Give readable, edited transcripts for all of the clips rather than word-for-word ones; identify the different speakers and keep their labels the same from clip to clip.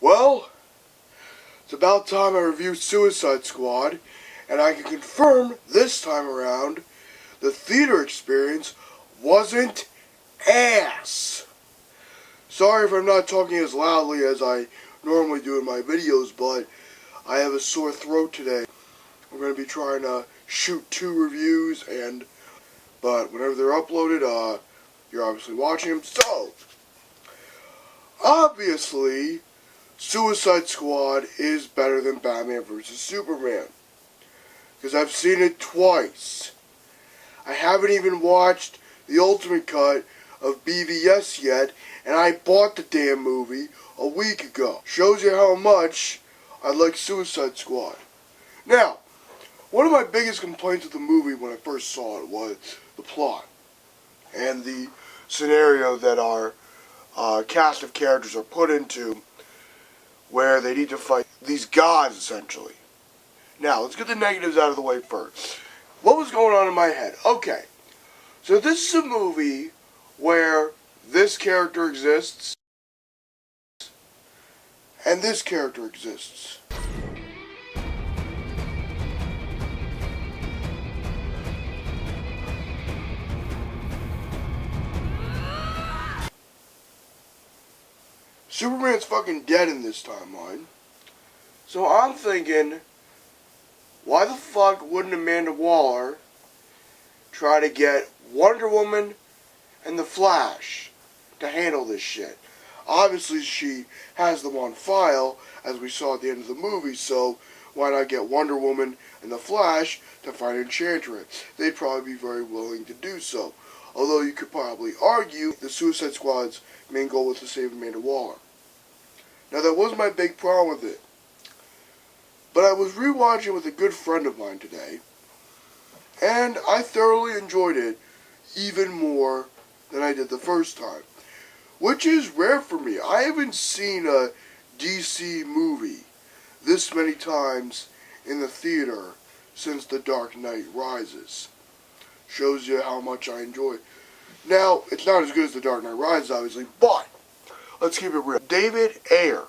Speaker 1: Well, it's about time I reviewed Suicide Squad, and I can confirm this time around the theater experience wasn't ass. Sorry if I'm not talking as loudly as I normally do in my videos, but I have a sore throat today. I'm going to be trying to shoot 2 reviews, but whenever they're uploaded, you're obviously watching them. So, obviously, Suicide Squad is better than Batman vs. Superman, because I've seen it twice. I haven't even watched the Ultimate Cut of BVS yet, and I bought the damn movie a week ago. Shows you how much I like Suicide Squad. Now, one of my biggest complaints with the movie when I first saw it was the plot and the scenario that our cast of characters are put into, where they need to fight these gods, essentially. Now, let's get the negatives out of the way first. What was going on in my head? Okay, so this is a movie where this character exists, and this character exists. Superman's fucking dead in this timeline. So I'm thinking, why the fuck wouldn't Amanda Waller try to get Wonder Woman and the Flash to handle this shit? Obviously she has them on file, as we saw at the end of the movie, so why not get Wonder Woman and the Flash to fight Enchantress? They'd probably be very willing to do so. Although you could probably argue the Suicide Squad's main goal was to save Amanda Waller. Now that was my big problem with it. But I was rewatching with a good friend of mine today, and I thoroughly enjoyed it even more than I did the first time. Which is rare for me. I haven't seen a DC movie this many times in the theater since The Dark Knight Rises. Shows you how much I enjoy it. Now, it's not as good as The Dark Knight Rises, obviously, but let's keep it real. David Ayer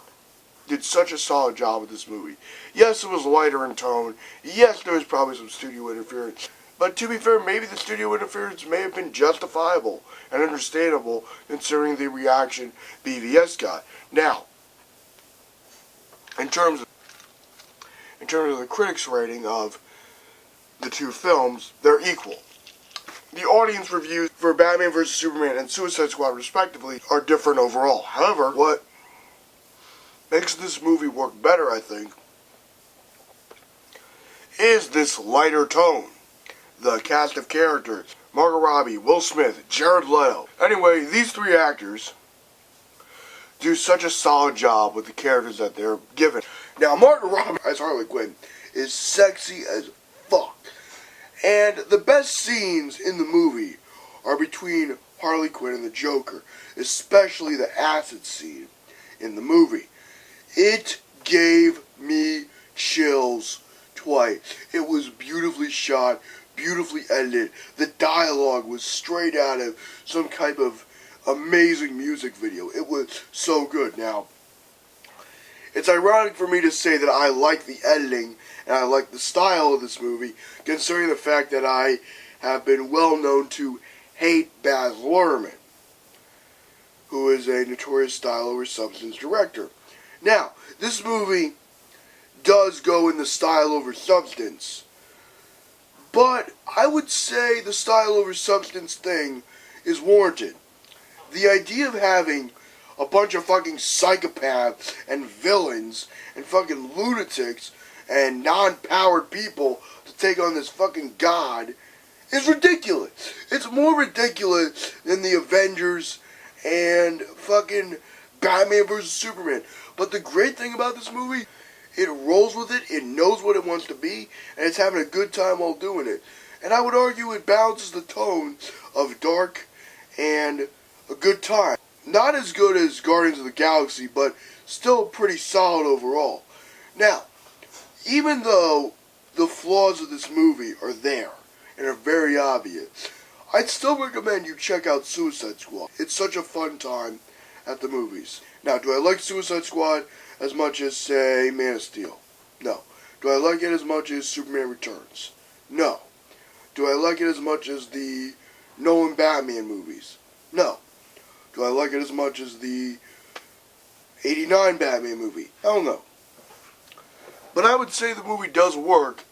Speaker 1: did such a solid job with this movie. Yes, it was lighter in tone. Yes, there was probably some studio interference. But to be fair, maybe the studio interference may have been justifiable and understandable considering the reaction BVS got. Now, in terms of the critics' rating of the 2 films, they're equal. The audience reviews for Batman vs. Superman and Suicide Squad, respectively, are different overall. However, what makes this movie work better, I think, is this lighter tone. The cast of characters: Margot Robbie, Will Smith, Jared Leto. Anyway, these 3 actors do such a solid job with the characters that they're given. Now, Margot Robbie as Harley Quinn is sexy as fuck. And the best scenes in the movie are between Harley Quinn and the Joker, especially the acid scene in the movie. It gave me chills twice. It was beautifully shot, beautifully edited. The dialogue was straight out of some type of amazing music video. It was so good. Now, it's ironic for me to say that I like the editing and I like the style of this movie, considering the fact that I have been well known to hate Baz Luhrmann, who is a notorious style over substance director. Now, this movie does go in the style over substance, but I would say the style over substance thing is warranted. The idea of having a bunch of fucking psychopaths and villains and fucking lunatics and non-powered people to take on this fucking god is ridiculous. It's more ridiculous than the Avengers and fucking Batman vs. Superman. But the great thing about this movie, it rolls with it, it knows what it wants to be, and it's having a good time while doing it. And I would argue it balances the tone of dark and a good time. Not as good as Guardians of the Galaxy, but still pretty solid overall. Now, even though the flaws of this movie are there and are very obvious, I'd still recommend you check out Suicide Squad. It's such a fun time at the movies. Now, do I like Suicide Squad as much as, say, Man of Steel? No. Do I like it as much as Superman Returns? No. Do I like it as much as the Nolan Batman movies? No. Do I like it as much as the 89 Batman movie? Hell no. But I would say the movie does work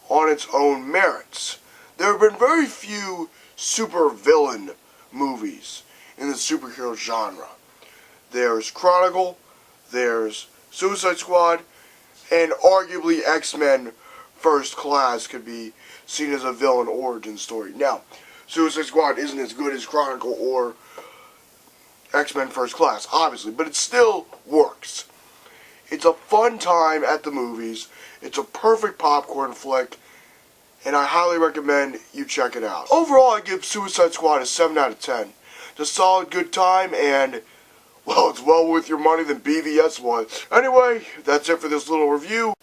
Speaker 1: on its own merits. There have been very few super villain movies in the superhero genre. There's Chronicle, there's Suicide Squad, and arguably X-Men First Class could be seen as a villain origin story. Now, Suicide Squad isn't as good as Chronicle or X-Men First Class, obviously, but it still works. It's a fun time at the movies. It's a perfect popcorn flick, and I highly recommend you check it out. Overall, I give Suicide Squad a 7 out of 10. It's a solid good time, and, well, it's well worth your money than BVS was. Anyway, that's it for this little review.